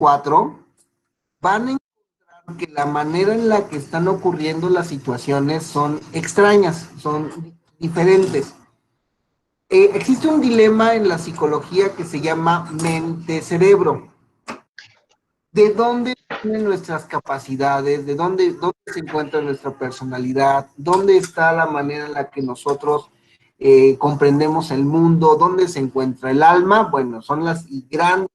4, van a encontrar que la manera en la que están ocurriendo las situaciones son extrañas, son diferentes. Existe un dilema en la psicología que se llama mente-cerebro. ¿De dónde vienen nuestras capacidades? ¿Dónde se encuentra nuestra personalidad? ¿Dónde está la manera en la que nosotros comprendemos el mundo? ¿Dónde se encuentra el alma? Bueno, son las grandes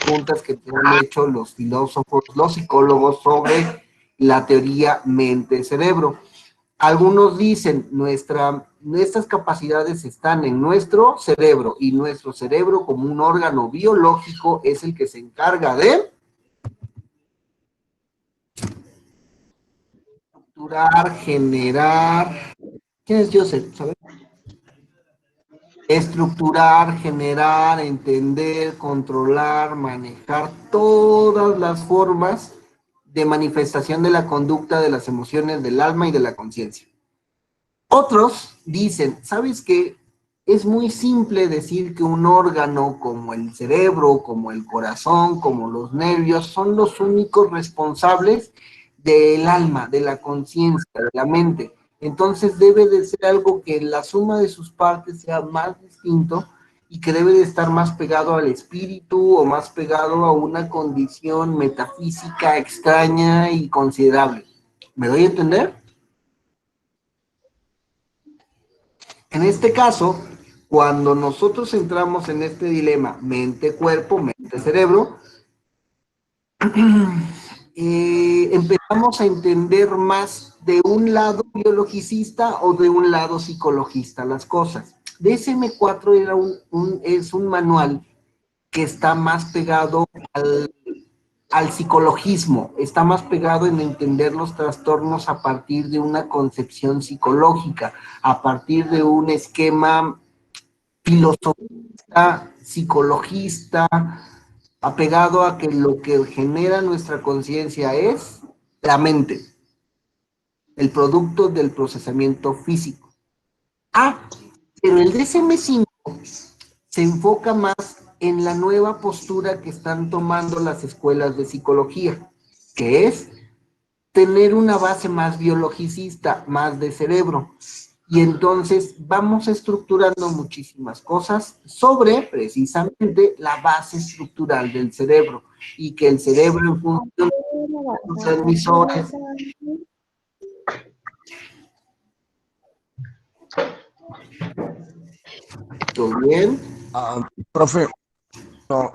preguntas que han hecho los filósofos, los psicólogos sobre la teoría mente-cerebro. Algunos dicen, nuestras capacidades están en nuestro cerebro, y nuestro cerebro, como un órgano biológico, es el que se encarga de estructurar, generar. ¿Quién es Joseph? ¿Sabes? Estructurar, generar, entender, controlar, manejar todas las formas de manifestación de la conducta, de las emociones, del alma y de la conciencia. Otros dicen, ¿sabes qué? Es muy simple decir que un órgano como el cerebro, como el corazón, como los nervios, son los únicos responsables del alma, de la conciencia, de la mente. Entonces debe de ser algo que la suma de sus partes sea más distinto y que debe de estar más pegado al espíritu o más pegado a una condición metafísica extraña y considerable. ¿Me doy a entender? En este caso, cuando nosotros entramos en este dilema mente-cuerpo, mente-cerebro, empezamos a entender más de un lado biologicista o de un lado psicologista las cosas. DSM-4 es un manual que está más pegado al psicologismo, está más pegado en entender los trastornos a partir de una concepción psicológica, a partir de un esquema filosofista, psicologista, apegado a que lo que genera nuestra conciencia es la mente, el producto del procesamiento físico. Pero el DSM-5 se enfoca más en la nueva postura que están tomando las escuelas de psicología, que es tener una base más biologicista, más de cerebro. Y entonces vamos estructurando muchísimas cosas sobre precisamente la base estructural del cerebro, y que el cerebro en función de los transmisores. ¿Todo bien? Profe,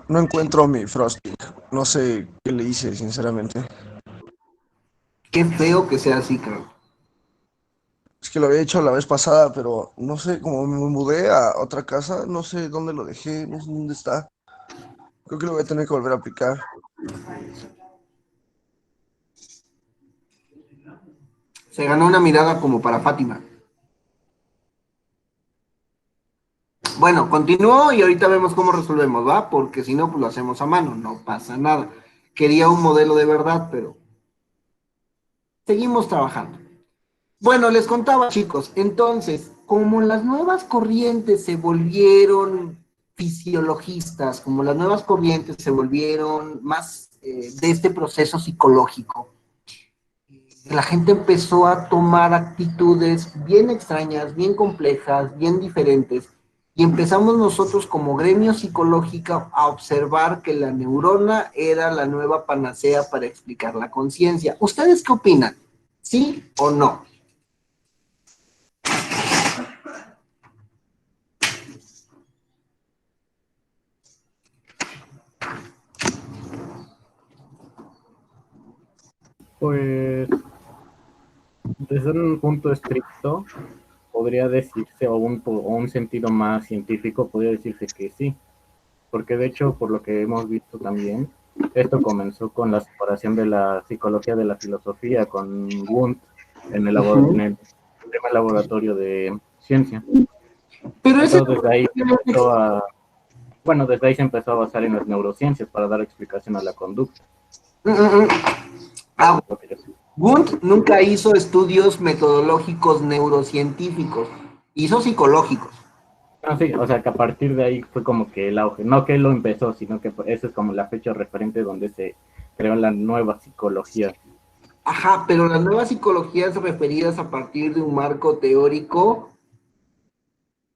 no encuentro mi frosting. No sé qué le hice, sinceramente. Qué feo que sea así, creo. Es que lo había hecho la vez pasada, pero no sé, como me mudé a otra casa, no sé dónde lo dejé, no sé dónde está. Creo que lo voy a tener que volver a aplicar. Se ganó una mirada como para Fátima. Bueno, continúo y ahorita vemos cómo resolvemos, ¿va? Porque si no, pues lo hacemos a mano, no pasa nada. Quería un modelo de verdad, pero seguimos trabajando. Bueno, les contaba, chicos, entonces, como las nuevas corrientes se volvieron fisiologistas, como las nuevas corrientes se volvieron más de este proceso psicológico, la gente empezó a tomar actitudes bien extrañas, bien complejas, bien diferentes, y empezamos nosotros como gremio psicológico a observar que la neurona era la nueva panacea para explicar la conciencia. ¿Ustedes qué opinan? ¿Sí o no? Pues desde un punto estricto podría decirse, o un sentido más científico, podría decirse que sí, porque de hecho, por lo que hemos visto también, esto comenzó con la separación de la psicología de la filosofía, con Wundt en el primer laboratorio de ciencia. Pero ese... Entonces desde ahí se empezó a basar en las neurociencias para dar explicación a la conducta. Wundt nunca hizo estudios metodológicos neurocientíficos, hizo psicológicos. Ah, sí, o sea que a partir de ahí fue como que el auge, no que él lo empezó, sino que esa es como la fecha referente donde se creó la nueva psicología. Ajá, pero las nuevas psicologías referidas a partir de un marco teórico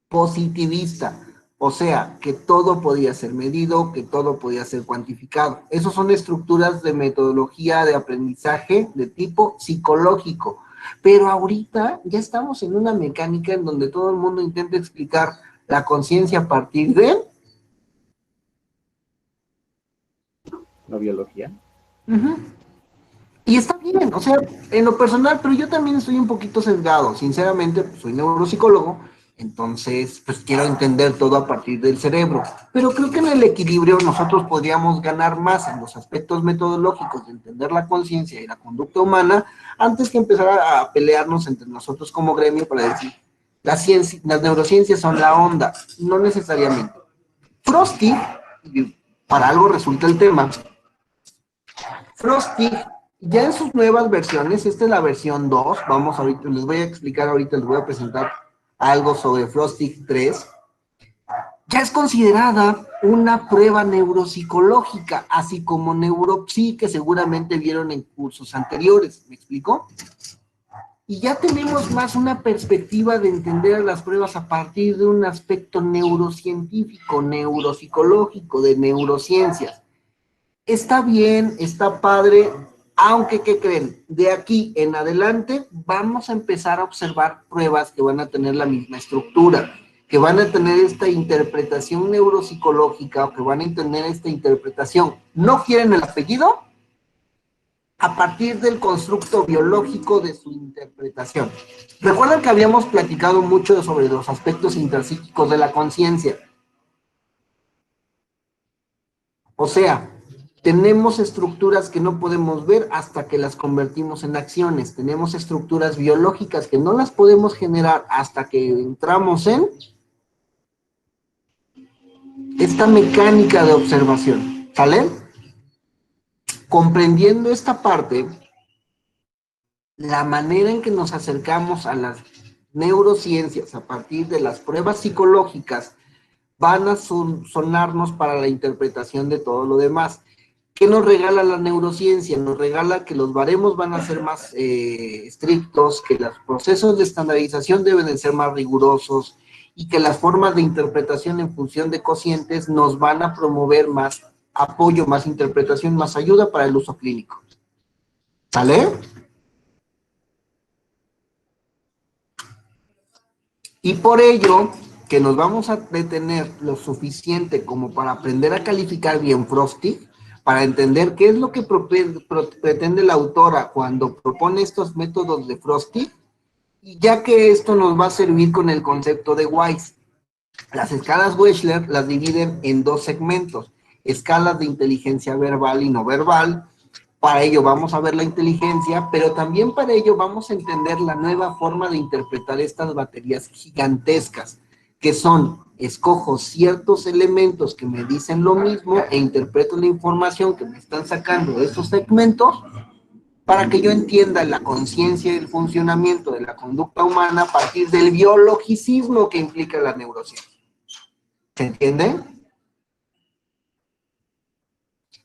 positivista, o sea, que todo podía ser medido, que todo podía ser cuantificado. Esas son estructuras de metodología de aprendizaje de tipo psicológico, pero ahorita ya estamos en una mecánica en donde todo el mundo intenta explicar la conciencia a partir de... La biología. Ujú. Y está bien, o sea, en lo personal, pero yo también estoy un poquito sesgado, sinceramente, pues, soy neuropsicólogo, entonces, pues quiero entender todo a partir del cerebro, pero creo que en el equilibrio nosotros podríamos ganar más en los aspectos metodológicos de entender la conciencia y la conducta humana, antes que empezar a pelearnos entre nosotros como gremio para decir, las neurociencias son la onda, no necesariamente. Frosty, y para algo resulta el tema, Frosty, ya en sus nuevas versiones, esta es la versión 2, vamos ahorita, les voy a explicar ahorita, les voy a presentar algo sobre Frosty 3, ya es considerada una prueba neuropsicológica, así como neuropsi, que seguramente vieron en cursos anteriores, ¿me explico? Y ya tenemos más una perspectiva de entender las pruebas a partir de un aspecto neurocientífico, neuropsicológico, de neurociencias. Está bien, está padre, aunque, ¿qué creen? De aquí en adelante vamos a empezar a observar pruebas que van a tener la misma estructura, que van a tener esta interpretación neuropsicológica o que van a tener esta interpretación. ¿No quieren el apellido? A partir del constructo biológico de su interpretación. Recuerdan que habíamos platicado mucho sobre los aspectos intrapsíquicos de la conciencia. O sea, tenemos estructuras que no podemos ver hasta que las convertimos en acciones. Tenemos estructuras biológicas que no las podemos generar hasta que entramos en esta mecánica de observación. ¿Sale? Comprendiendo esta parte, la manera en que nos acercamos a las neurociencias a partir de las pruebas psicológicas van a sonarnos para la interpretación de todo lo demás. ¿Qué nos regala la neurociencia? Nos regala que los baremos van a ser más estrictos, que los procesos de estandarización deben de ser más rigurosos y que las formas de interpretación en función de cocientes nos van a promover más apoyo, más interpretación, más ayuda para el uso clínico. ¿Sale? Y por ello, que nos vamos a detener lo suficiente como para aprender a calificar bien Frosty, para entender qué es lo que pretende la autora cuando propone estos métodos de Frosty, y ya que esto nos va a servir con el concepto de Wise. Las escalas Wechsler las dividen en dos segmentos, escalas de inteligencia verbal y no verbal. Para ello vamos a ver la inteligencia, pero también para ello vamos a entender la nueva forma de interpretar estas baterías gigantescas, que son, escojo ciertos elementos que me dicen lo mismo e interpreto la información que me están sacando de estos segmentos para que yo entienda la conciencia y el funcionamiento de la conducta humana a partir del biologicismo que implica la neurociencia. ¿Se entiende?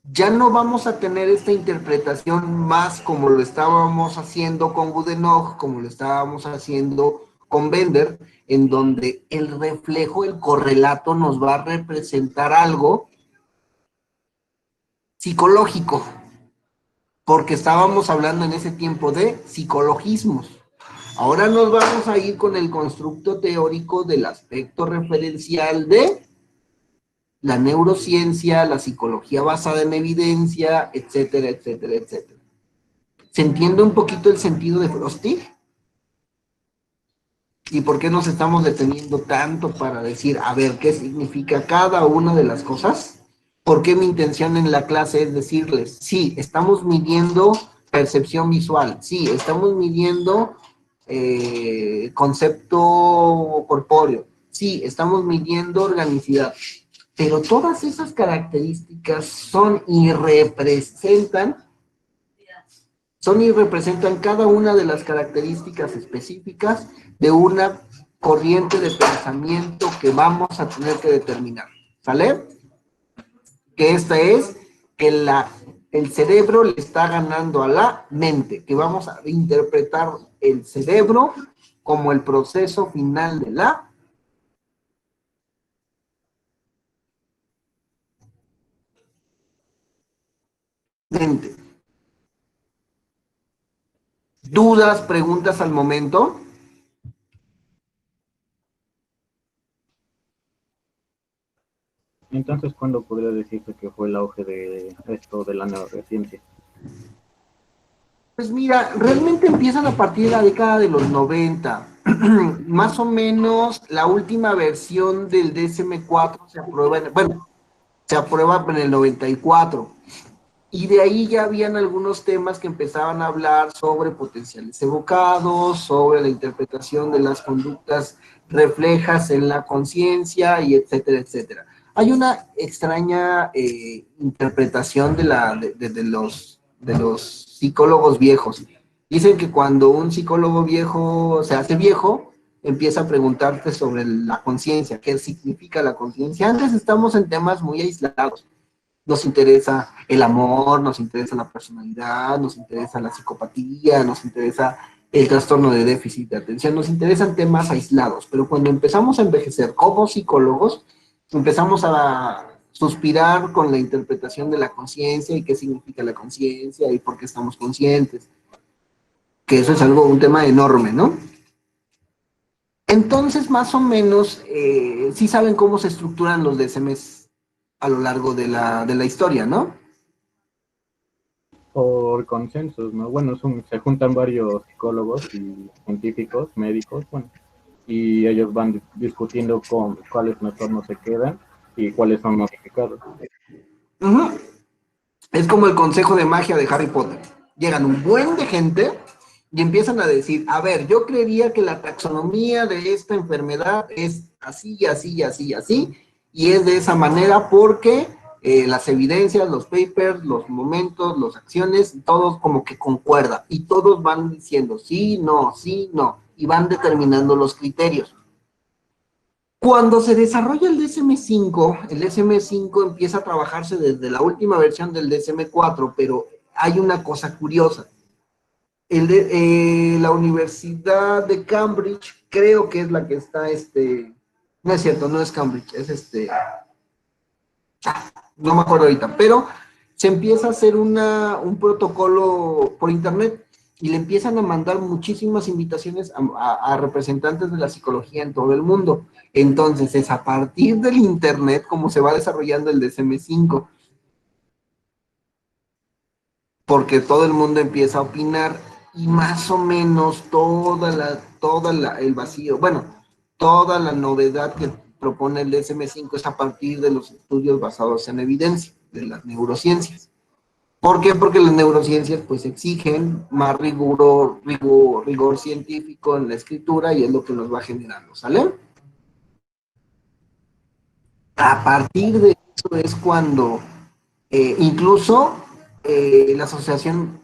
Ya no vamos a tener esta interpretación más como lo estábamos haciendo con Goodenough, como lo estábamos haciendo con Bender, en donde el reflejo, el correlato nos va a representar algo psicológico, porque estábamos hablando en ese tiempo de psicologismos. Ahora nos vamos a ir con el constructo teórico del aspecto referencial de la neurociencia, la psicología basada en evidencia, etcétera, etcétera, etcétera. ¿Se entiende un poquito el sentido de Frosty? ¿Y por qué nos estamos deteniendo tanto para decir, a ver, qué significa cada una de las cosas? ¿Por qué mi intención en la clase es decirles, sí, estamos midiendo percepción visual, sí, estamos midiendo concepto corpóreo, sí, estamos midiendo organicidad, pero todas esas características son y representan cada una de las características específicas de una corriente de pensamiento que vamos a tener que determinar, ¿sale? Que esta es que el cerebro le está ganando a la mente, que vamos a interpretar el cerebro como el proceso final de la mente. ¿Dudas, preguntas al momento? Entonces, ¿cuándo podría decirse que fue el auge de esto de la neurociencia? Pues mira, realmente empiezan a partir de la década de los 90. Más o menos la última versión del DSM-4 se aprueba, bueno, se aprueba en el 94. Y de ahí ya habían algunos temas que empezaban a hablar sobre potenciales evocados, sobre la interpretación de las conductas reflejas en la conciencia, y etcétera, etcétera. Hay una extraña interpretación de los psicólogos viejos. Dicen que cuando un psicólogo viejo se hace viejo, empieza a preguntarte sobre la conciencia, qué significa la conciencia. Antes estamos en temas muy aislados. Nos interesa el amor, nos interesa la personalidad, nos interesa la psicopatía, nos interesa el trastorno de déficit de atención, nos interesan temas aislados, pero cuando empezamos a envejecer como psicólogos, empezamos a suspirar con la interpretación de la conciencia y qué significa la conciencia y por qué estamos conscientes, que eso es algo, un tema enorme, ¿no? Entonces, más o menos, sí saben cómo se estructuran los DSMs a lo largo de la historia, ¿no? Por consensos, ¿no? Bueno, se juntan varios psicólogos y científicos, médicos, bueno, y ellos van discutiendo con cuáles mejor se quedan y cuáles son modificados. Uh-huh. Es como el consejo de magia de Harry Potter. Llegan un buen de gente y empiezan a decir, a ver, yo creería que la taxonomía de esta enfermedad es así, así, así, así, y es de esa manera porque las evidencias, los papers, los momentos, las acciones, todos como que concuerdan, y todos van diciendo sí, no, y van determinando los criterios. Cuando se desarrolla el DSM-5 empieza a trabajarse desde la última versión del DSM-4, pero hay una cosa curiosa. La Universidad de Cambridge, creo que es la que está, no es cierto, no es Cambridge, es no me acuerdo ahorita, pero se empieza a hacer un protocolo por internet y le empiezan a mandar muchísimas invitaciones a representantes de la psicología en todo el mundo. Entonces es a partir del internet como se va desarrollando el DSM-5, porque todo el mundo empieza a opinar y más o menos el vacío, bueno, toda la novedad que propone el DSM-5 es a partir de los estudios basados en evidencia, de las neurociencias. ¿Por qué? Porque las neurociencias pues exigen más rigor científico en la escritura y es lo que nos va generando, ¿sale? A partir de eso es cuando incluso la asociación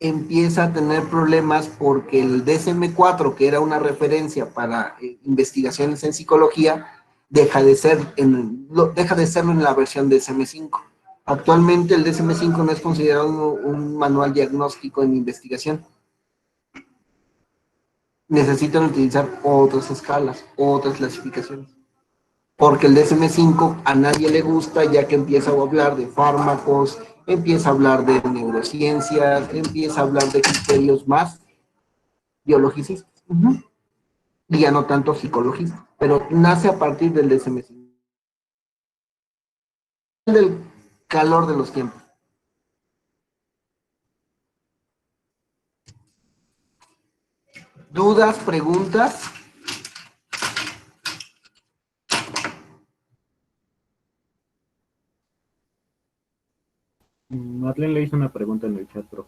empieza a tener problemas porque el DSM-4, que era una referencia para investigaciones en psicología, deja de serlo en la versión DSM-5. Actualmente el DSM-5 no es considerado un manual diagnóstico en investigación. Necesitan utilizar otras escalas, otras clasificaciones. Porque el DSM-5 a nadie le gusta, ya que empieza a hablar de fármacos, empieza a hablar de neurociencias, empieza a hablar de criterios más biologicistas. Y ya no tanto psicologistas, pero nace a partir del DSM-5. Del calor de los tiempos. ¿Dudas, preguntas? Marlene le hizo una pregunta en el chat, bro.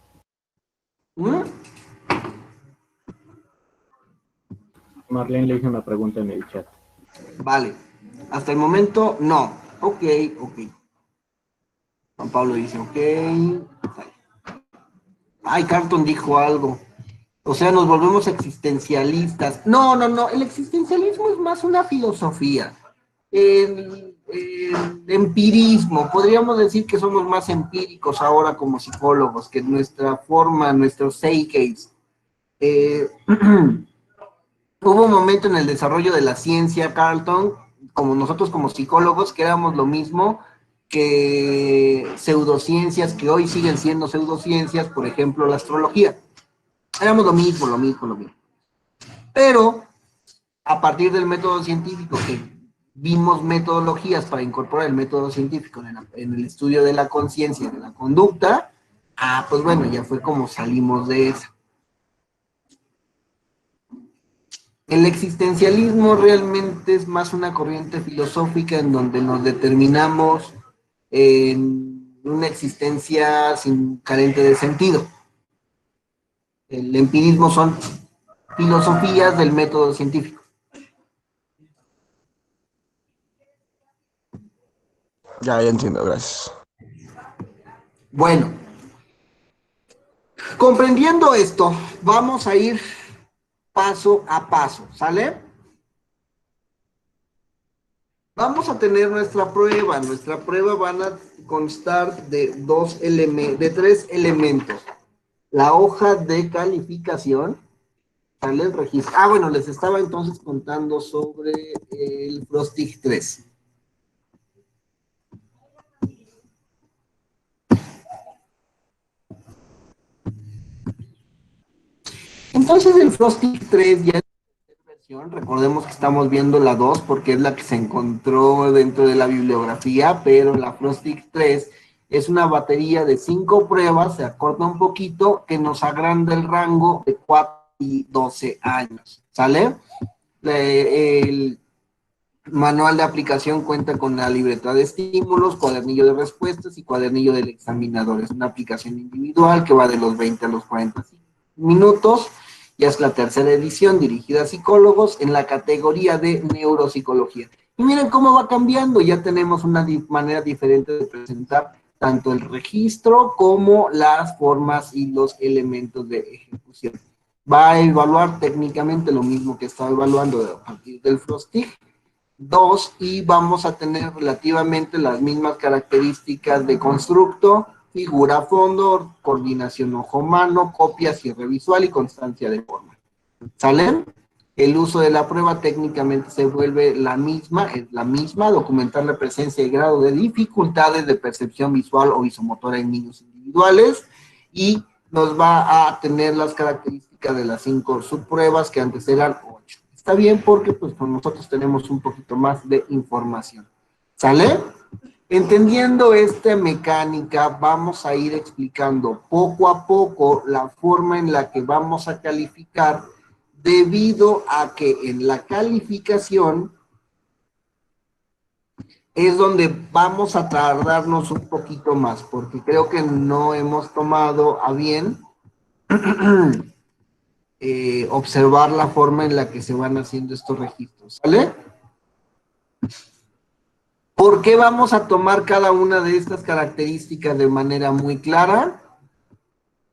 Marlene le hizo una pregunta en el chat. Vale. Hasta el momento, no. Ok. Juan Pablo dice, ok. Ay, Carlton dijo algo. O sea, nos volvemos existencialistas. No, no, no, el existencialismo es más una filosofía. El empirismo, podríamos decir que somos más empíricos ahora como psicólogos, que nuestra forma, nuestro zeitgeist. Hubo un momento en el desarrollo de la ciencia, Carlton, como nosotros como psicólogos, que éramos lo mismo que pseudociencias, que hoy siguen siendo pseudociencias, por ejemplo, la astrología. Éramos lo mismo, lo mismo, lo mismo. Pero a partir del método científico, que vimos metodologías para incorporar el método científico en el estudio de la conciencia y de la conducta, pues bueno, ya fue como salimos de esa. El existencialismo realmente es más una corriente filosófica en donde nos determinamos en una existencia carente de sentido. El empirismo son filosofías del método científico. Ya entiendo, gracias. Bueno, comprendiendo esto, vamos a ir paso a paso, ¿sale? Vamos a tener nuestra prueba. Nuestra prueba van a constar de tres elementos. La hoja de calificación, ¿sale? El registro. Bueno, les estaba entonces contando sobre el Frostig 3. Entonces el Frostig 3 ya es la versión, recordemos que estamos viendo la 2 porque es la que se encontró dentro de la bibliografía, pero la Frostig 3 es una batería de 5 pruebas, se acorta un poquito, que nos agranda el rango de 4 y 12 años, ¿sale? El manual de aplicación cuenta con la libreta de estímulos, cuadernillo de respuestas y cuadernillo del examinador. Es una aplicación individual que va de los 20 a los 40 minutos. Ya es la tercera edición dirigida a psicólogos en la categoría de neuropsicología. Y miren cómo va cambiando, ya tenemos una manera diferente de presentar tanto el registro como las formas y los elementos de ejecución. Va a evaluar técnicamente lo mismo que estaba evaluando a partir del Frostig 2 y vamos a tener relativamente las mismas características de constructo, figura a fondo, coordinación ojo-mano, copia, cierre visual y constancia de forma. ¿Sale? El uso de la prueba técnicamente se vuelve es la misma, documentar la presencia y grado de dificultades de percepción visual o visomotora en niños individuales y nos va a tener las características de las 5 subpruebas que antes eran 8. Está bien porque pues con nosotros tenemos un poquito más de información. ¿Sale? Entendiendo esta mecánica, vamos a ir explicando poco a poco la forma en la que vamos a calificar, debido a que en la calificación es donde vamos a tardarnos un poquito más, porque creo que no hemos tomado a bien observar la forma en la que se van haciendo estos registros, ¿sale? ¿Por qué vamos a tomar cada una de estas características de manera muy clara?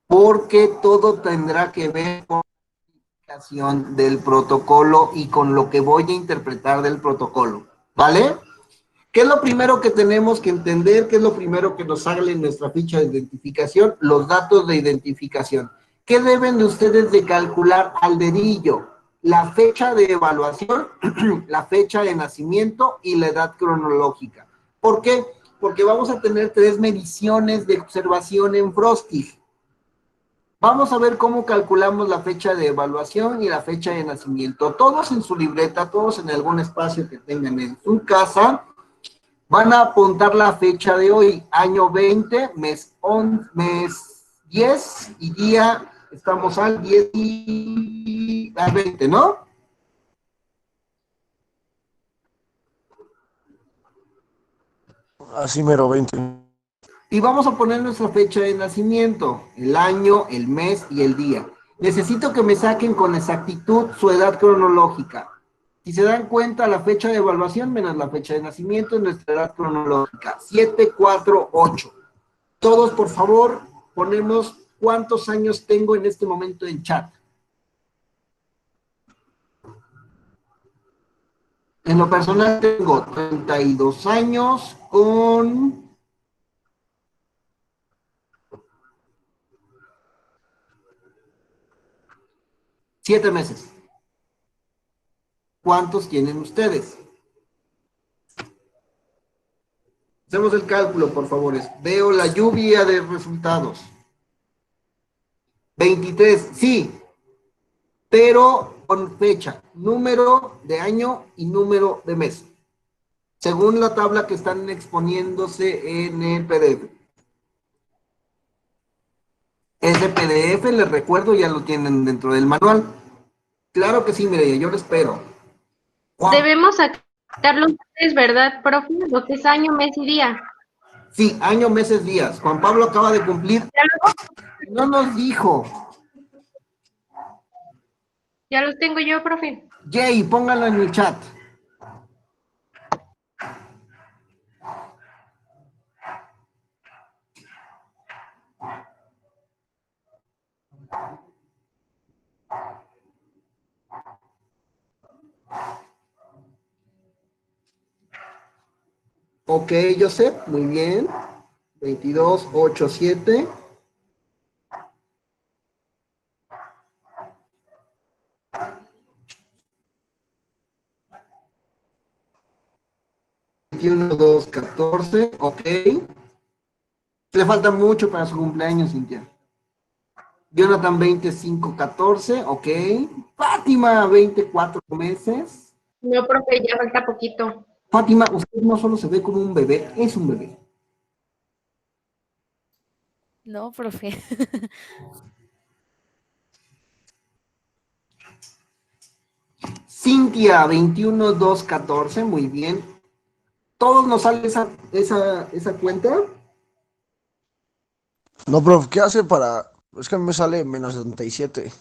Porque todo tendrá que ver con la aplicación del protocolo y con lo que voy a interpretar del protocolo, ¿vale? ¿Qué es lo primero que tenemos que entender? ¿Qué es lo primero que nos sale en nuestra ficha de identificación? Los datos de identificación. ¿Qué deben de ustedes de calcular al dedillo? La fecha de evaluación, la fecha de nacimiento y la edad cronológica. ¿Por qué? Porque vamos a tener 3 mediciones de observación en Frostig. Vamos a ver cómo calculamos la fecha de evaluación y la fecha de nacimiento. Todos en su libreta, todos en algún espacio que tengan en su casa, van a apuntar la fecha de hoy, año 20, mes 10 y día, estamos al 10 y al 20, ¿no? Así mero, 20. Y vamos a poner nuestra fecha de nacimiento, el año, el mes y el día. Necesito que me saquen con exactitud su edad cronológica. Si se dan cuenta, la fecha de evaluación menos la fecha de nacimiento es nuestra edad cronológica, 748. Todos, por favor, ponemos cuántos años tengo en este momento en chat. En lo personal tengo 32 años con 7 meses. ¿Cuántos tienen ustedes? Hacemos el cálculo, por favor. Veo la lluvia de resultados. 23, sí, pero con fecha, número de año y número de mes, según la tabla que están exponiéndose en el PDF. Ese PDF, les recuerdo, ya lo tienen dentro del manual. Claro que sí, Mireya, yo lo espero. Juan, Debemos sacar los meses, ¿verdad, profe? Lo que es año, mes y día. sí, año, meses, días. Juan Pablo acaba de cumplir. No nos dijo. Ya los tengo yo, profe. Jay, póngalo en el chat. Ok, Joseph, muy bien. 22, 8, 7. Veintiuno, 2, 14. Ok. Le falta mucho para su cumpleaños, Cintia. Jonathan, 25, 14. Ok. Fátima, 24 meses. No, profe, ya falta poquito. Fátima, usted no solo se ve como un bebé, es un bebé. No, profe. Cintia, 21, 2, 14. Muy bien. ¿Todos nos sale esa cuenta? No, profe, ¿qué hace para...? Es que a mí me sale menos 77.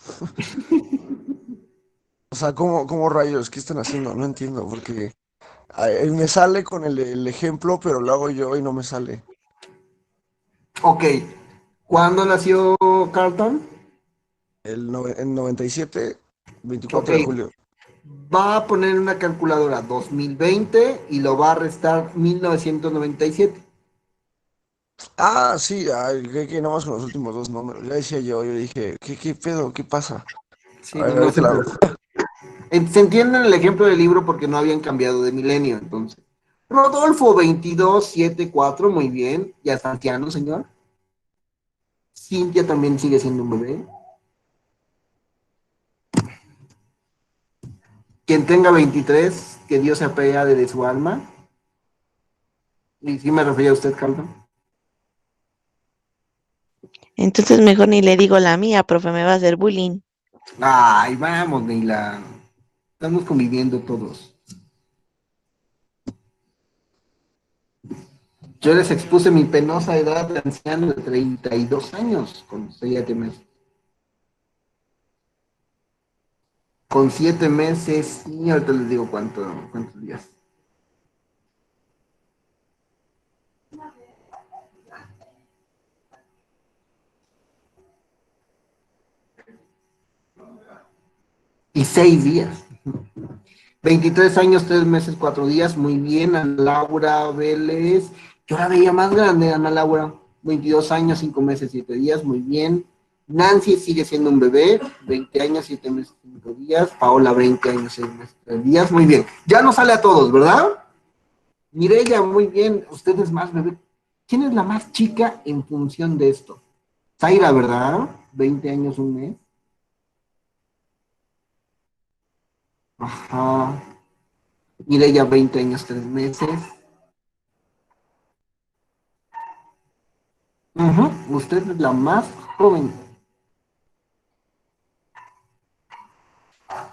O sea, ¿cómo rayos? ¿Qué están haciendo? No entiendo, porque me sale con el ejemplo, pero lo hago yo y no me sale. Ok. ¿Cuándo nació Carlton? En 97, Ok. 24 de julio. Va a poner una calculadora 2020 y lo va a restar 1997. Ah, sí, ay, que nomás con los últimos dos números. Ya decía yo dije, ¿qué pedo? ¿Qué pasa? Sí, A ver, no ahorita se la hago. preocupe. Se entiende en el ejemplo del libro porque no habían cambiado de milenio, entonces. Rodolfo, 2274, muy bien. ¿Y a Santiano, señor? Cintia también sigue siendo un bebé. Quien tenga 23, que Dios se apiade de su alma. Y sí me refería a usted, Carlton. Entonces mejor ni le digo la mía, profe, me va a hacer bullying. Ay, vamos, Neila. Estamos conviviendo todos. Yo les expuse mi penosa edad de anciano de 32 años, con 7 meses. Con 7 meses, y ahorita les digo cuántos días. Y 6 días. 23 años, 3 meses, 4 días. Muy bien, Ana Laura Vélez. Yo la veía más grande, Ana Laura. 22 años, 5 meses, 7 días. Muy bien. Nancy sigue siendo un bebé. 20 años, 7 meses, 5 días. Paola, 20 años, 6 meses, 3 días. Muy bien. Ya nos sale a todos, ¿verdad? Mireya, muy bien. Usted es más bebé. ¿Quién es la más chica en función de esto? Zaira, ¿verdad? 20 años, un mes. Ajá. Mireya, 20 años, 3 meses. Usted es la más joven.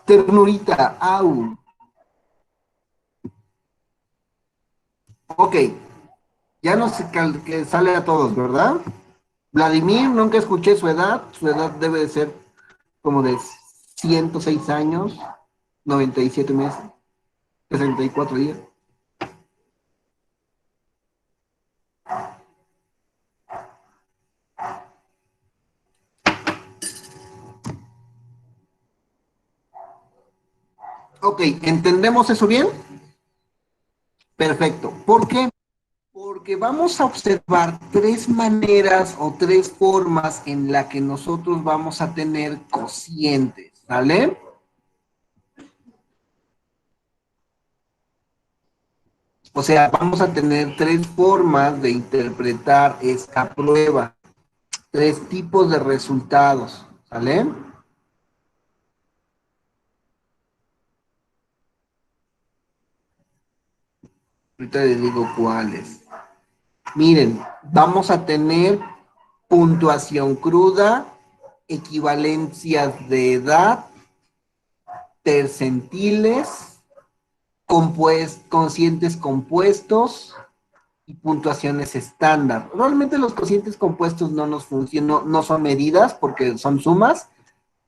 Ternurita, au. Ok, ya nos que sale a todos, ¿verdad? Vladimir, nunca escuché su edad. Su edad debe de ser como de 106 años, 97 meses, 64 días. Ok, ¿entendemos eso bien? vamos a observar tres maneras o tres formas en la que nosotros vamos a tener cocientes, ¿vale? O sea, vamos a tener tres formas de interpretar esta prueba, tres tipos de resultados, ¿vale? Ahorita les digo cuáles. Miren, vamos a tener puntuación cruda, equivalencias de edad, tercentiles, cocientes compuestos y puntuaciones estándar. Realmente los cocientes compuestos no nos funcionan, no son medidas porque son sumas,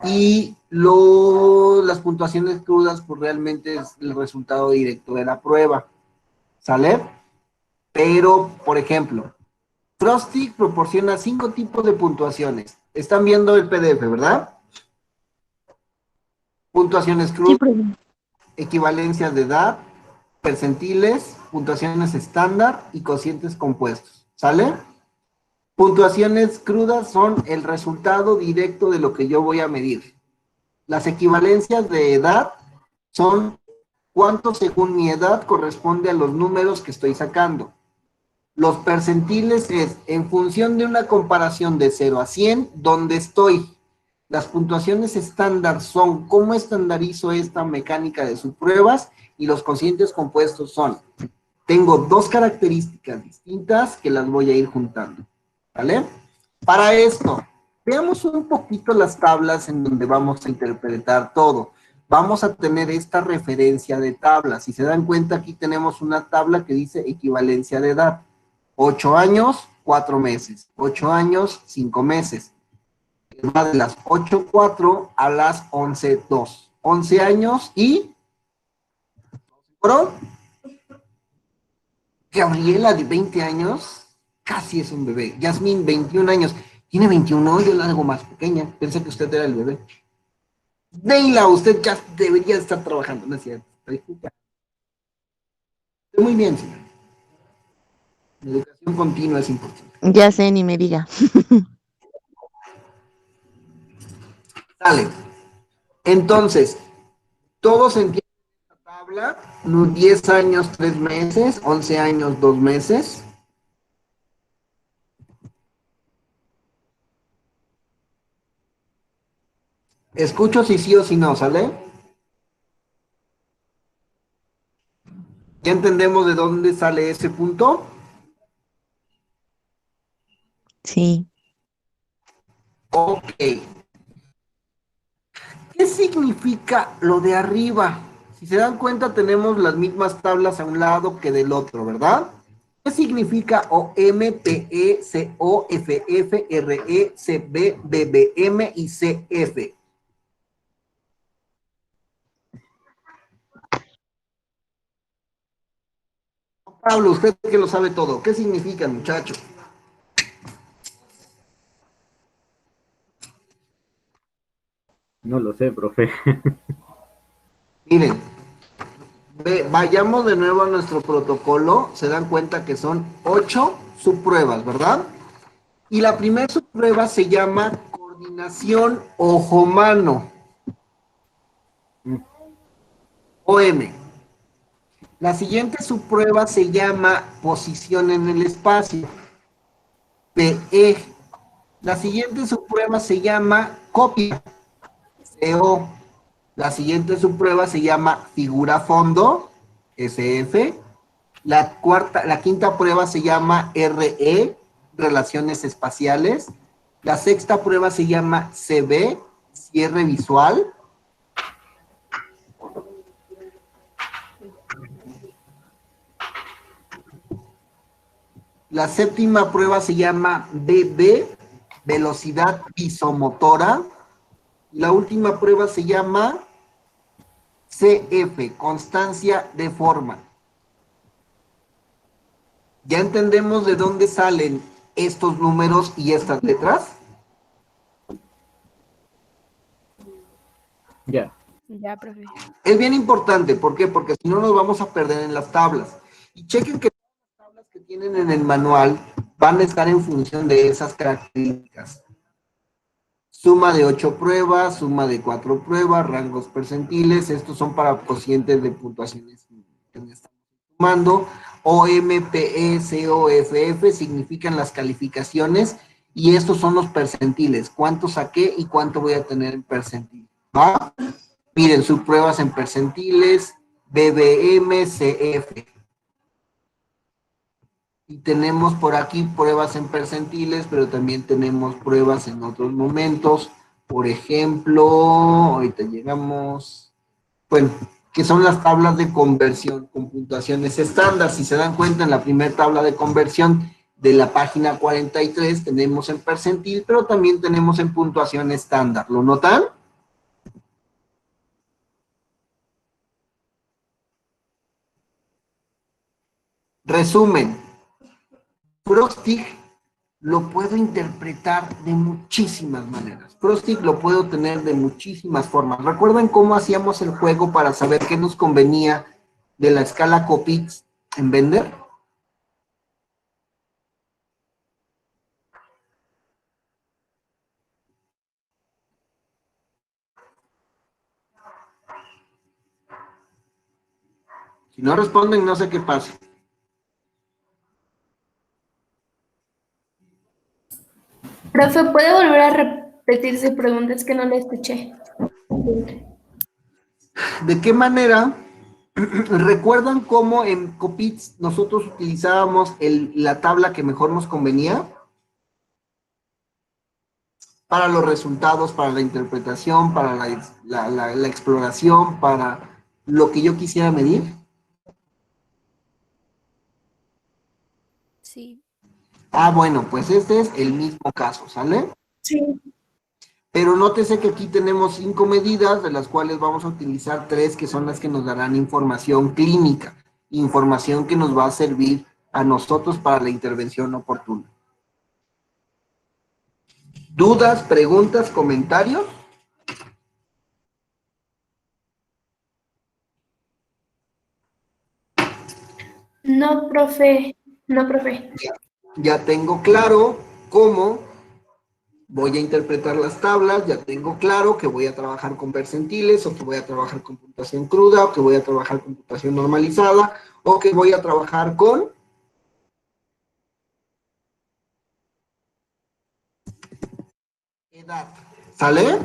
y las puntuaciones crudas pues realmente es el resultado directo de la prueba, ¿sale? Pero, por ejemplo, Frosty proporciona 5 tipos de puntuaciones. Están viendo el PDF, ¿verdad? Puntuaciones Sí, crudas, profe. equivalencias de edad, percentiles, puntuaciones estándar y cocientes compuestos. ¿Sale? Puntuaciones crudas son el resultado directo de lo que yo voy a medir. Las equivalencias de edad son cuánto según mi edad corresponde a los números que estoy sacando. Los percentiles es en función de una comparación de 0 a 100, ¿dónde estoy? Las puntuaciones estándar son cómo estandarizo esta mecánica de subpruebas, y los cocientes compuestos son, tengo dos características distintas que las voy a ir juntando, ¿vale? Para esto, veamos un poquito las tablas en donde vamos a interpretar todo. Vamos a tener esta referencia de tablas. Si se dan cuenta, aquí tenemos una tabla que dice equivalencia de edad. 8 años, 4 meses. 8 años, 5 meses. Va de las 8:4 a las 11:2. 11 años y... ¿Bro? Gabriela, de 20 años, casi es un bebé. Yasmín, 21 años. Tiene 21, yo la hago más pequeña. Pensé que usted era el bebé. Neila, usted ya debería estar trabajando. No es cierto. Muy bien, señor. La educación continua es importante. Ya sé, ni me diga. Dale. Entonces, todos entienden esta tabla. 10 años, 3 meses. 11 años, 2 meses. Escucho si sí o si no, ¿sale? ¿Ya entendemos de dónde sale ese punto? Sí. Ok. ¿Qué significa lo de arriba? Si se dan cuenta, tenemos las mismas tablas a un lado que del otro, ¿verdad? ¿Qué significa OM, PE, CO, FF, RE, CB, BBM y CF? Pablo, usted que lo sabe todo, ¿qué significa, muchacho? No lo sé, profe. Miren, vayamos de nuevo a nuestro protocolo. Se dan cuenta que son 8 subpruebas, ¿verdad? Y la primera subprueba se llama coordinación ojo-mano, OM. La siguiente subprueba se llama posición en el espacio, PE. La siguiente subprueba se llama copia, CO. La siguiente subprueba se llama figura fondo, SF. La quinta prueba se llama RE, relaciones espaciales. La sexta prueba se llama CB, cierre visual. La séptima prueba se llama BB, velocidad visomotora. La última prueba se llama CF, constancia de forma. ¿Ya entendemos de dónde salen estos números y estas letras? Ya. Ya, profe. Es bien importante, ¿por qué? Porque si no nos vamos a perder en las tablas. Y chequen que las tablas que tienen en el manual van a estar en función de esas características. Suma de 8 pruebas, suma de 4 pruebas, rangos percentiles, estos son para cocientes de puntuaciones que me están sumando. OMPE, COFF significan las calificaciones y estos son los percentiles, cuánto saqué y cuánto voy a tener en percentil. ¿Va? Miren, subpruebas en percentiles, BBM, CF. Y tenemos por aquí pruebas en percentiles, pero también tenemos pruebas en otros momentos. Por ejemplo, ahorita llegamos, bueno, que son las tablas de conversión con puntuaciones estándar. Si se dan cuenta, en la primera tabla de conversión de la página 43 tenemos en percentil, pero también tenemos en puntuación estándar. ¿Lo notan? Resumen. Prostig lo puedo interpretar de muchísimas maneras. Prostig lo puedo tener de muchísimas formas. ¿Recuerdan cómo hacíamos el juego para saber qué nos convenía de la escala Copitz en Bender? Si no responden, no sé qué pasa. Profe, ¿puede volver a repetirse preguntas que no le escuché? ¿De qué manera? ¿Recuerdan cómo en Copitz nosotros utilizábamos la tabla que mejor nos convenía? Para los resultados, para la interpretación, para la exploración, para lo que yo quisiera medir. Sí. Ah, bueno, pues este es el mismo caso, ¿sale? Sí. Pero nótese que aquí tenemos 5 medidas, de las cuales vamos a utilizar 3 que son las que nos darán información clínica, información que nos va a servir a nosotros para la intervención oportuna. ¿Dudas, preguntas, comentarios? No, profe. No, profe. Ya tengo claro cómo voy a interpretar las tablas, ya tengo claro que voy a trabajar con percentiles, o que voy a trabajar con puntuación cruda, o que voy a trabajar con puntuación normalizada, o que voy a trabajar con edad. ¿Sale?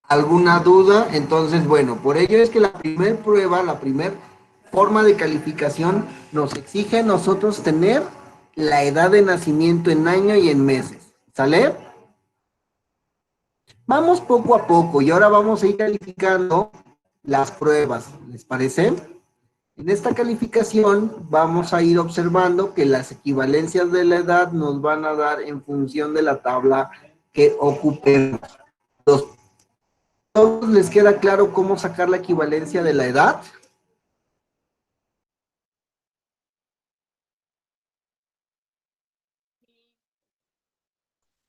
¿Alguna duda? Entonces, bueno, por ello es que la primer prueba, la primer forma de calificación nos exige a nosotros tener la edad de nacimiento en año y en meses. ¿Sale? Vamos poco a poco y ahora vamos a ir calificando las pruebas. ¿Les parece? En esta calificación vamos a ir observando que las equivalencias de la edad nos van a dar en función de la tabla que ocupemos. ¿Todos les queda claro cómo sacar la equivalencia de la edad?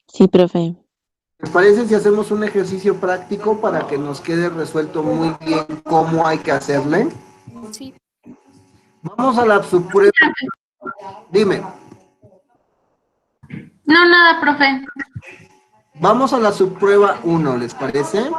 Sí, profe. ¿Les parece si hacemos un ejercicio práctico para que nos quede resuelto muy bien cómo hay que hacerle? Sí. Vamos a la subprueba. Dime. No, nada, profe. Vamos a la subprueba 1, ¿les parece?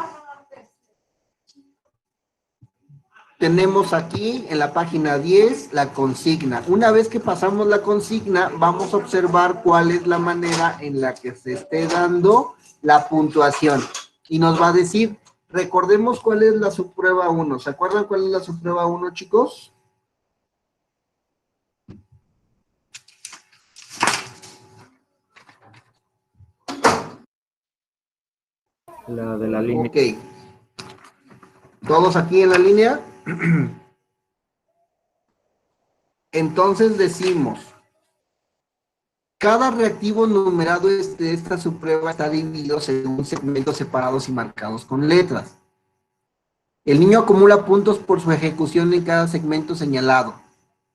Tenemos aquí en la página 10 la consigna. Una vez que pasamos la consigna, vamos a observar cuál es la manera en la que se esté dando la puntuación. Y nos va a decir, recordemos cuál es la subprueba 1. ¿Se acuerdan cuál es la subprueba 1, chicos? La de la línea. Ok. ¿Todos aquí en la línea? Entonces decimos, cada reactivo numerado de esta subprueba está dividido según segmentos separados y marcados con letras. El niño acumula puntos por su ejecución en cada segmento señalado.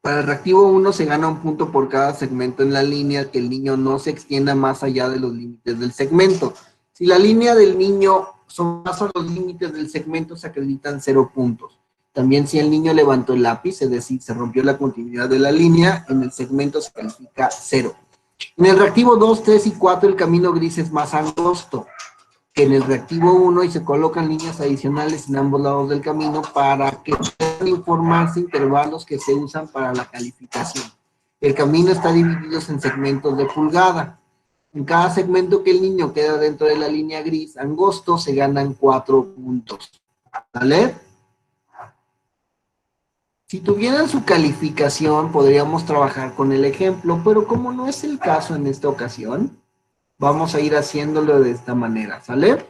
Para el reactivo 1 se gana un punto por cada segmento en la línea, que el niño no se extienda más allá de los límites del segmento. Si la línea del niño sobrepasa los límites del segmento, se acreditan 0 puntos. También si el niño levantó el lápiz, es decir, se rompió la continuidad de la línea, en el segmento se califica 0. En el reactivo 2, 3 y 4 el camino gris es más angosto que en el reactivo 1 y se colocan líneas adicionales en ambos lados del camino para que puedan informarse intervalos que se usan para la calificación. El camino está dividido en segmentos de pulgada. En cada segmento que el niño queda dentro de la línea gris angosto se ganan 4 puntos. ¿Vale? Si tuvieran su calificación, podríamos trabajar con el ejemplo, pero como no es el caso en esta ocasión, vamos a ir haciéndolo de esta manera, ¿sale?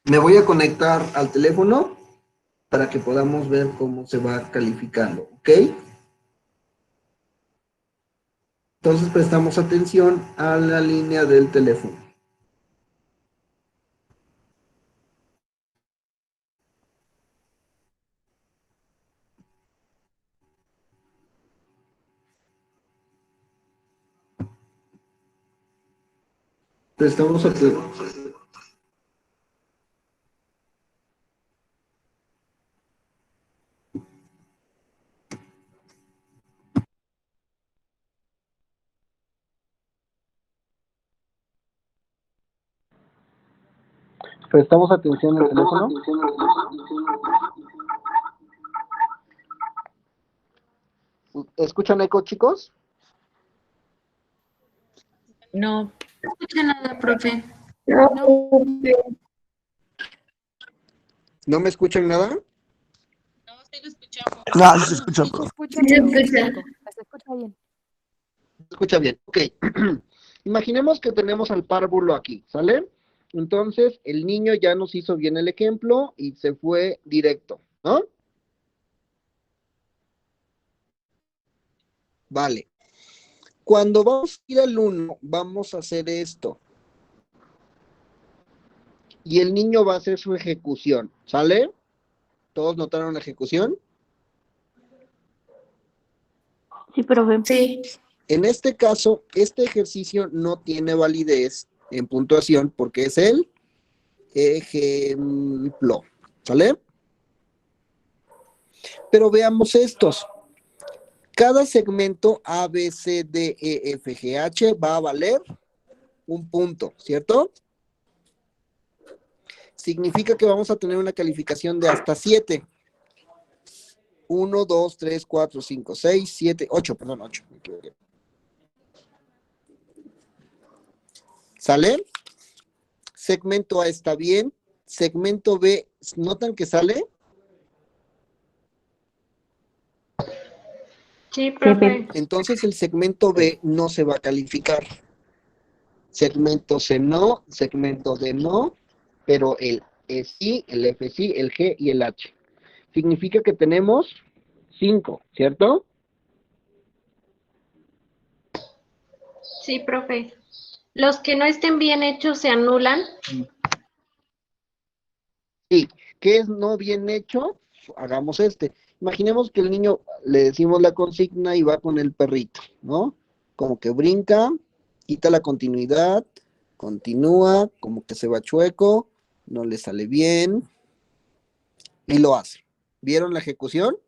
Me voy a conectar al teléfono para que podamos ver cómo se va calificando, ¿ok? Entonces prestamos atención a la línea del teléfono. Prestamos atención. Prestamos atención al teléfono. ¿Escuchan eco, chicos? No, No escucha nada, profe. ¿No me escuchan nada? no, sí lo escuchamos. No, sí se escucha, Sí, profe. escucha, Sí, pero escucha. poquito. Se escucha bien. ¿Se escucha bien? Ok. Imaginemos que tenemos al párvulo aquí, ¿sale? Entonces, el niño ya nos hizo bien el ejemplo y se fue directo, ¿no? Vale. Cuando vamos a ir al 1, vamos a hacer esto. Y el niño va a hacer su ejecución, ¿sale? ¿Todos notaron la ejecución? Sí, profe. Sí. En este caso, este ejercicio no tiene validez en puntuación porque es el ejemplo, ¿sale? Pero veamos estos. Cada segmento A, B, C, D, E, F, G, H va a valer un punto, ¿cierto? Significa que vamos a tener una calificación de hasta 7. 1, 2, 3, 4, 5, 6, 7, 8, perdón, 8. Me equivoqué. ¿Sale? Segmento A está bien. Segmento B, ¿notan que sale? Sí, profe. Entonces el segmento B no se va a calificar. Segmento C no, segmento D no, pero el E sí, el F sí, el G y el H. Significa que tenemos 5, ¿cierto? Sí, profe. Los que no estén bien hechos se anulan. Sí. ¿Qué es no bien hecho? Hagamos este. Imaginemos que el niño le decimos la consigna y va con el perrito, ¿no? Como que brinca, quita la continuidad, continúa, como que se va chueco, no le sale bien y lo hace. ¿Vieron la ejecución?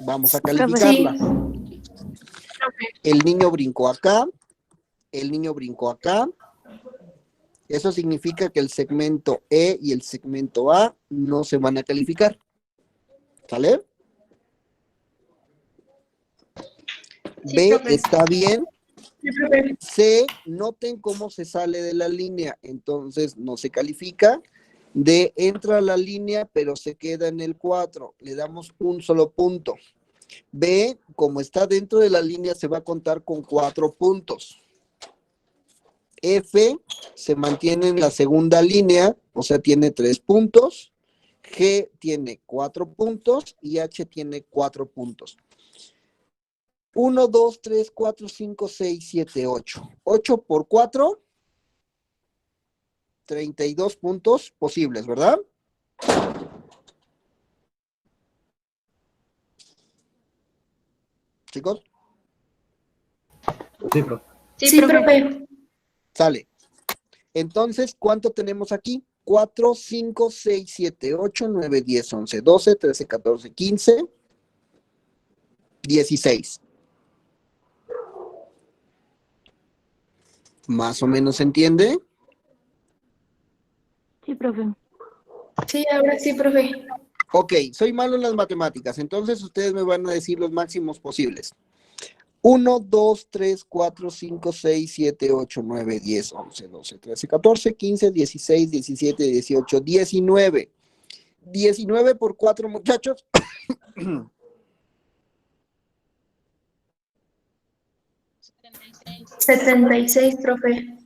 Vamos a calificarla. Sí. El niño brincó acá, el niño brincó acá. Eso significa que el segmento E y el segmento A no se van a calificar. ¿Sale? Sí, B profe. está bien. Sí, profe. C, noten cómo se sale de la línea, entonces no se califica. D, entra a la línea, pero se queda en el 4. Le damos un solo punto. B, como está dentro de la línea, se va a contar con 4 puntos. F se mantiene en la segunda línea, o sea, tiene 3 puntos. G tiene 4 puntos y H tiene 4 puntos. 1, 2, 3, 4, 5, 6, 7, 8. 8 por 4, 32 puntos posibles, ¿verdad? chicos? Sí, profe. Sí, profe. Sale. Entonces, ¿cuánto tenemos aquí? 4, 5, 6, 7, 8, 9, 10, 11, 12, 13, 14, 15, 16. ¿Más o menos se entiende? Sí, profe. Sí, ahora sí, profe. Ok, soy malo en las matemáticas, entonces ustedes me van a decir los máximos posibles. 1, 2, 3, 4, 5, 6, 7, 8, 9, 10, 11, 12, 13, 14, 15, 16, 17, 18, 19. 19 por 4, muchachos. 76, profe.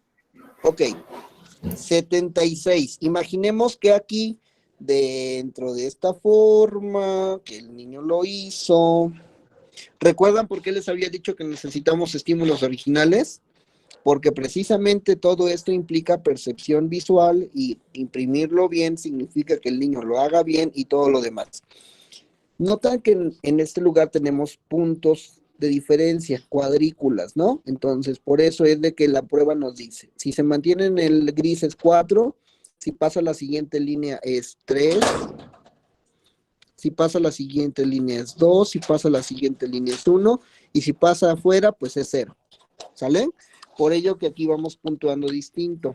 Ok, 76. Imaginemos que aquí, dentro de esta forma, que el niño lo hizo. ¿Recuerdan por qué les había dicho que necesitamos estímulos originales? Porque precisamente todo esto implica percepción visual y imprimirlo bien significa que el niño lo haga bien y todo lo demás. Notan que en este lugar tenemos puntos de diferencia, cuadrículas, ¿no? Entonces, por eso es de que la prueba nos dice, si se mantiene en el gris es 4, si pasa a la siguiente línea es 3, si pasa a la siguiente línea es 2, si pasa a la siguiente línea es 1, y si pasa afuera, pues es 0. ¿Sale? Por ello que aquí vamos puntuando distinto.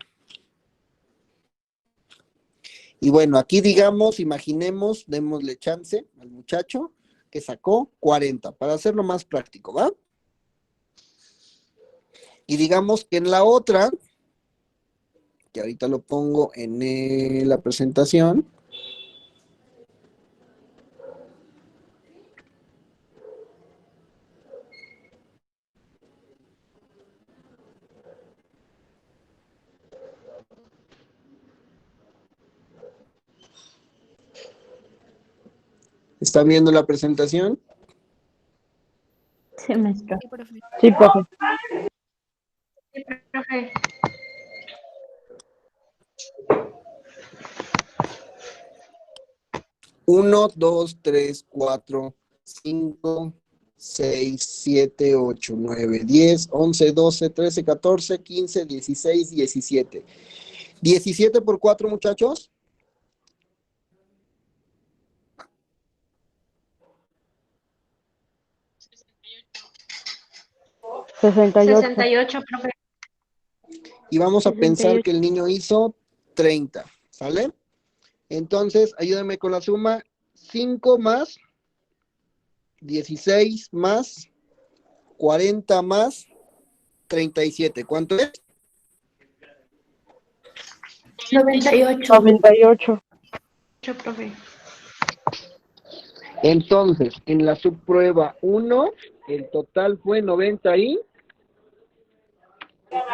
Y bueno, aquí digamos, imaginemos, démosle chance al muchacho que sacó 40, para hacerlo más práctico, ¿va? Y digamos que en la otra, que ahorita lo pongo en la presentación, ¿están viendo la presentación? Sí, maestro. Sí, profe. Sí, profe. Sí, profe. 1, 2, 3, 4, 5, 6, 7, 8, 9, 10, 11, 12, 13, 14, 15, 16, 17. 17 por 4, muchachos. 68. 68, profe. Y vamos a pensar 68. que el niño hizo 30, ¿sale? Entonces, ayúdenme con la suma. 5 más, 16 más, 40 más, 37. ¿Cuánto es? 98. 98. 8, profe. Entonces, en la subprueba 1, el total fue 90 y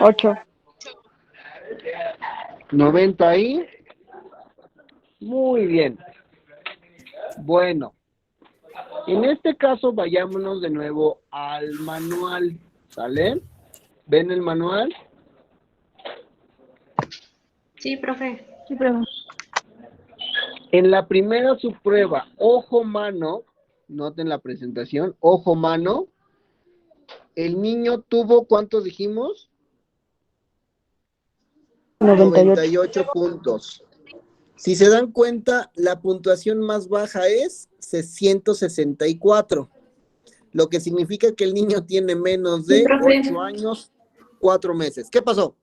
8. 90 y... Muy bien. Bueno, en este caso vayámonos de nuevo al manual, ¿sale? ¿Ven el manual? Sí, profe. Sí, profe. En la primera subprueba, ojo-mano, noten la presentación, ojo-mano, el niño tuvo, ¿cuántos dijimos? 98. 98 puntos. Si se dan cuenta, la puntuación más baja es 164, lo que significa que el niño tiene menos Sí, de profe. 8 años, 4 meses. ¿Qué pasó?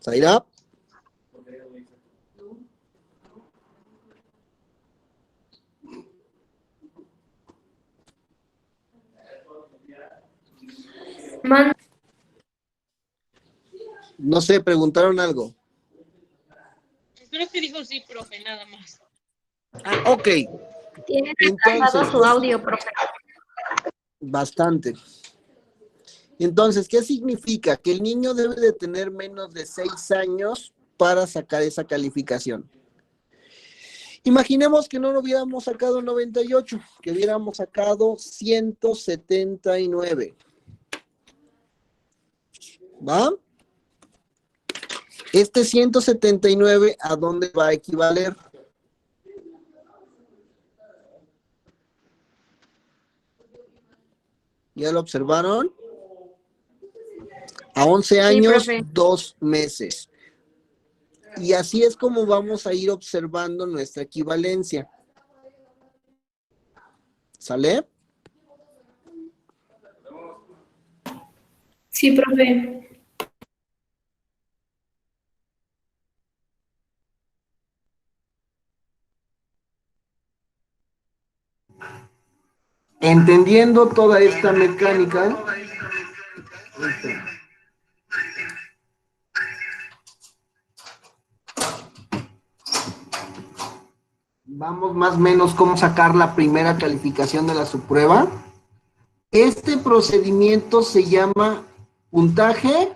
Zaira. Man, No sé, preguntaron algo. Creo que dijo sí, profe, nada más. Ah, ok. Tiene Entonces, retrasado su audio, profe. bastante. Entonces, ¿qué significa? Que el niño debe de tener menos de 6 años para sacar esa calificación. Imaginemos que no lo hubiéramos sacado 98, que hubiéramos sacado 179. ¿Va? Este 179, ¿a dónde va a equivaler? ¿Ya lo observaron? A 11 Sí, años, profe. 2 meses. Y así es como vamos a ir observando nuestra equivalencia. ¿Sale? Sí, profe. Entendiendo toda esta mecánica, vamos más o menos cómo sacar la primera calificación de la subprueba. Este procedimiento se llama puntaje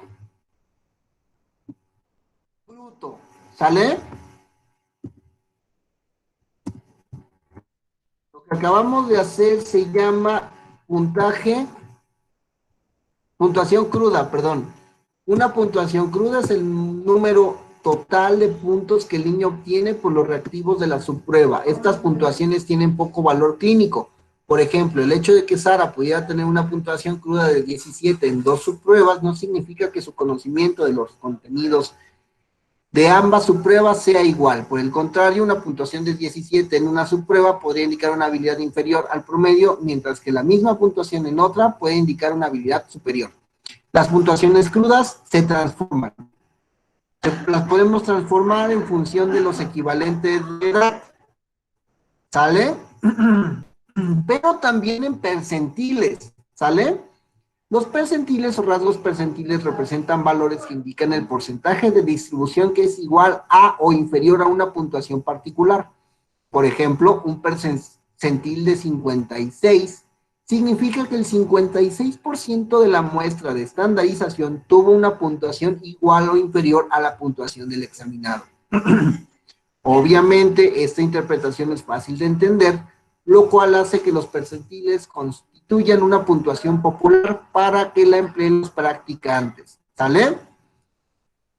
bruto, ¿sale? Lo que acabamos de hacer se llama puntuación cruda, perdón. Una puntuación cruda es el número total de puntos que el niño obtiene por los reactivos de la subprueba. Estas puntuaciones tienen poco valor clínico. Por ejemplo, el hecho de que Sara pudiera tener una puntuación cruda de 17 en 2 subpruebas no significa que su conocimiento de los contenidos de ambas subpruebas sea igual. Por el contrario, una puntuación de 17 en una subprueba podría indicar una habilidad inferior al promedio, mientras que la misma puntuación en otra puede indicar una habilidad superior. Las puntuaciones crudas se transforman. Las podemos transformar en función de los equivalentes de edad. ¿Sale? Pero también en percentiles. ¿Sale? Los percentiles o rasgos percentiles representan valores que indican el porcentaje de distribución que es igual a o inferior a una puntuación particular. Por ejemplo, un percentil de 56 significa que el 56% de la muestra de estandarización tuvo una puntuación igual o inferior a la puntuación del examinado. Obviamente, esta interpretación es fácil de entender, lo cual hace que los percentiles constituyan una puntuación popular para que la empleen los practicantes. ¿Sale?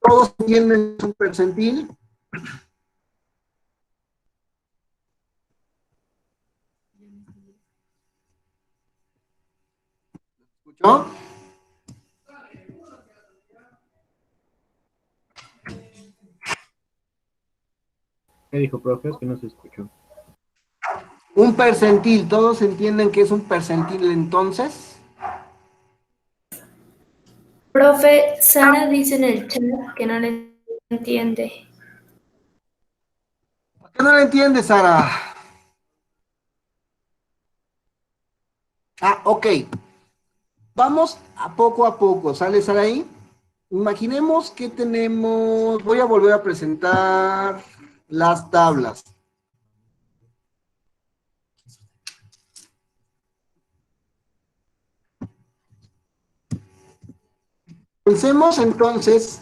¿Todos entienden un percentil? ¿Escuchó? ¿Qué dijo, profe? Es que no se escuchó. Un percentil, ¿todos entienden qué es un percentil entonces? Profe, Sara dice en el chat que no le entiende. ¿Por qué no lo entiendes, Sara? Ah, ok. Vamos a poco, ¿sale, Saraí? Imaginemos que tenemos, voy a volver a presentar las tablas. Pensemos entonces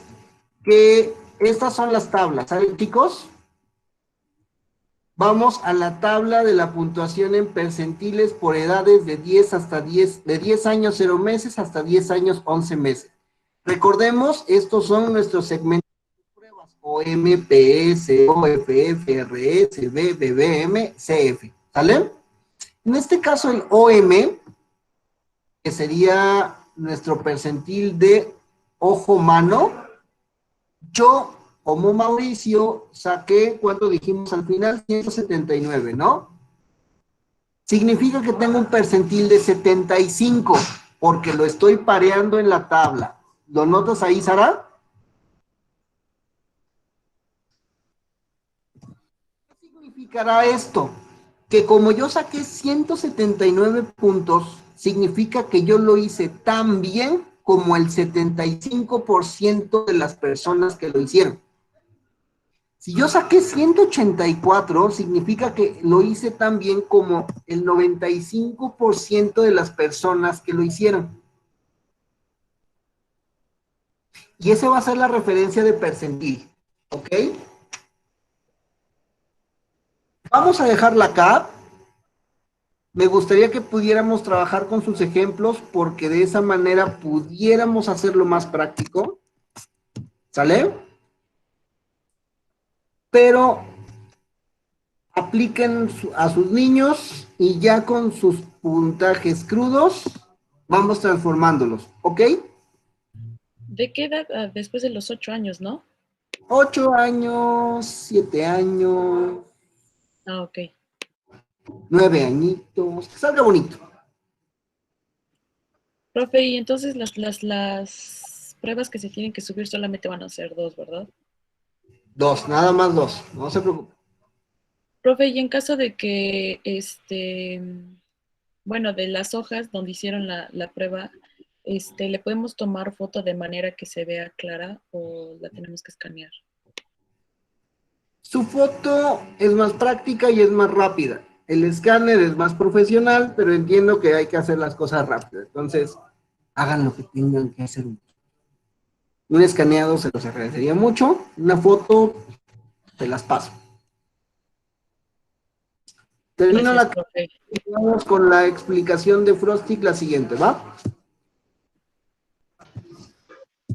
que estas son las tablas, ¿saben, chicos? Vamos a la tabla de la puntuación en percentiles por edades de 10 hasta 10, de 10 años 0 meses hasta 10 años 11 meses. Recordemos, estos son nuestros segmentos de pruebas, OM, PS, OFF, RS, B, BBM, CF, ¿sale? En este caso el OM, que sería nuestro percentil de ojo-mano, yo, como Mauricio, saqué, ¿cuánto dijimos al final? 179, ¿no? Significa que tengo un percentil de 75, porque lo estoy pareando en la tabla. ¿Lo notas ahí, Sara? ¿Qué significará esto? Que como yo saqué 179 puntos, significa que yo lo hice tan bien como el 75% de las personas que lo hicieron. Si yo saqué 184, significa que lo hice tan bien como el 95% de las personas que lo hicieron. Y esa va a ser la referencia de percentil, ¿ok? Vamos a dejarla acá. Me gustaría que pudiéramos trabajar con sus ejemplos porque de esa manera pudiéramos hacerlo más práctico. ¿Sale? Pero apliquen a sus niños y ya con sus puntajes crudos vamos transformándolos, ¿ok? ¿De qué edad? Ah, después de los 8 años, ¿no? 8 años, 7 años, Ah, ok. 9 añitos, que salga bonito. Profe, y entonces las pruebas que se tienen que subir solamente van a ser 2, ¿verdad? 2, nada más 2, no se preocupe. Profe, y en caso de que, bueno, de las hojas donde hicieron la prueba, ¿le podemos tomar foto de manera que se vea clara o la tenemos que escanear? Su foto es más práctica y es más rápida. El escáner es más profesional, pero entiendo que hay que hacer las cosas rápido. Entonces, hagan lo que tengan que hacer. Un escaneado se los agradecería mucho. Una foto, se las paso. Termino Gracias, profe. vamos con la explicación de Frosty, la siguiente, ¿va?